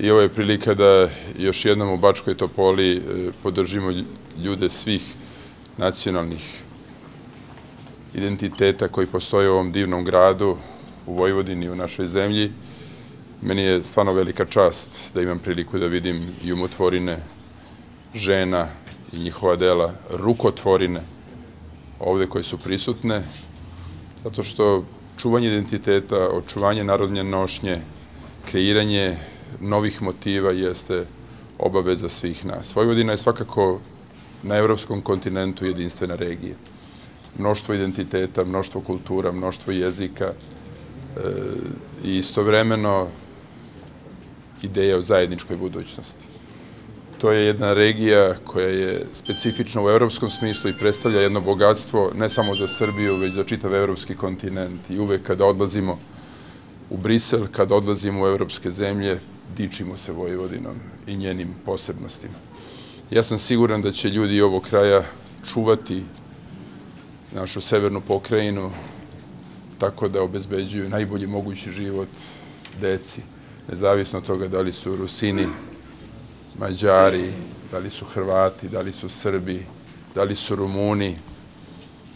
I ovo je prilika da još jednom u Bačkoj Topoli podržimo ljude svih nacionalnih identiteta koji postoje u ovom divnom gradu, u Vojvodini, u našoj zemlji. Meni je stvarno velika čast da imam priliku da vidim i umotvorine žena i njihova dela, rukotvorine ovde koje su prisutne, zato što čuvanje identiteta, očuvanje narodne nošnje, kreiranje novih motiva jeste obaveza svih nas. Vojvodina je svakako na evropskom kontinentu jedinstvena regija. Mnoštvo identiteta, mnoštvo kultura, mnoštvo jezika i istovremeno ideja o zajedničkoj budućnosti. To je jedna regija koja je specifična u evropskom smislu i predstavlja jedno bogatstvo ne samo za Srbiju, već za čitav evropski kontinent. I uvek kada odlazimo u Brisel, kada odlazimo u evropske zemlje, dičimo se Vojvodinom i njenim posebnostima. Ja sam siguran da će ljudi ovog kraja čuvati našu severnu pokrajinu tako da obezbeđuju najbolji mogući život deci, nezavisno od toga da li su Rusini, Mađari, da li su Hrvati, da li su Srbi, da li su Rumuni,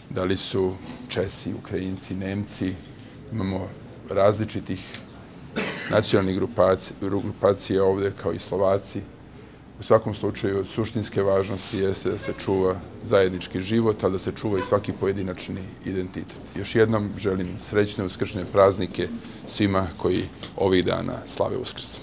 da li su Česi, Ukrajinci, Nemci. Imamo različitih nacionalnih grupacija ovde, kao i Slovaci. U svakom slučaju, od suštinske važnosti jeste da se čuva zajednički život, ali da se čuva i svaki pojedinačni identitet. Još jednom želim srećne uskršnje praznike svima koji ovih dana slave Uskrs.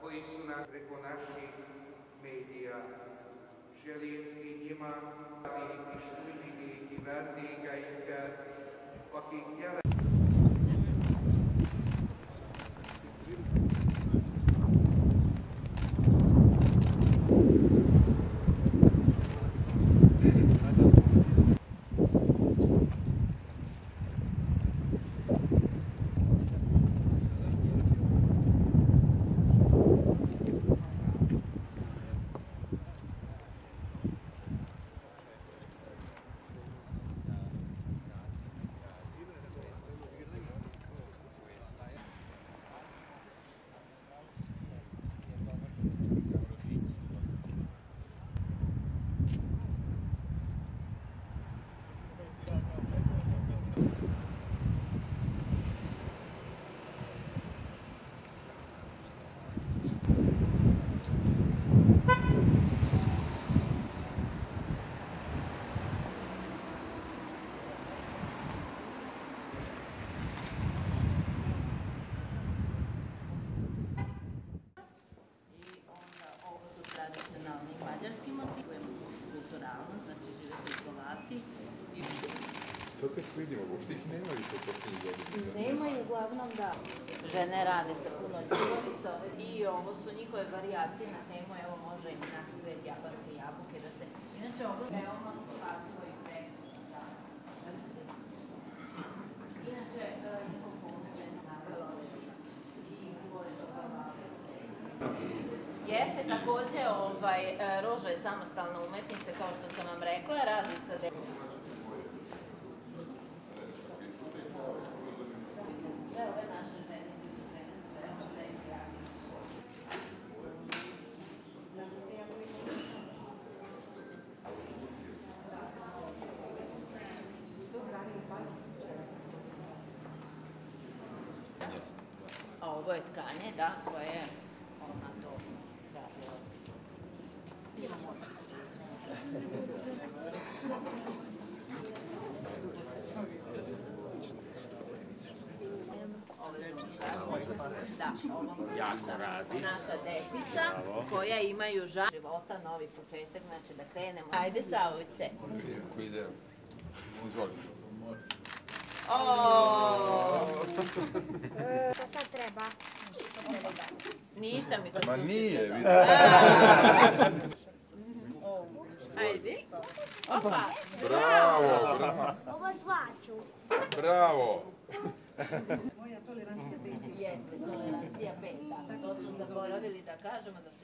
Koji su nas preko naših medija. Želim i njima i štuljini i vernika i pakitnjala. tradicionalni mađarski motiv, kulturalnost, znači žive tu Slovaci, Sad tek vidimo, uopšte ih nema više u posljednjih godina. Nemaju, uglavnom da. Žene rade sa puno ljubavi i ovo su njihove varijacije na temu, evo može i na cvet japanske jabuke da se... Inače, ovo je veoma pažljivo i prekrišno. Inače, njihov pomoć je navela i gore toga jeste takođe, Roža je samostalna umetnica, kao što sam vam rekla, radi sa a ovo je tkanje, da, koje je ona to radila. Da, ovo naša detica koja imaju žar života, novi početak, znači da krenemo. Ajde, Savojce. Ide. Uzvoli. Šta sad treba? Ništa mi to... Ma nije, vidi. Ajde. Opa. Bravo, bravo. Ovo dva ću. Bravo. Jeste, tolerancija 5. To smo zaboravili da kažemo da se...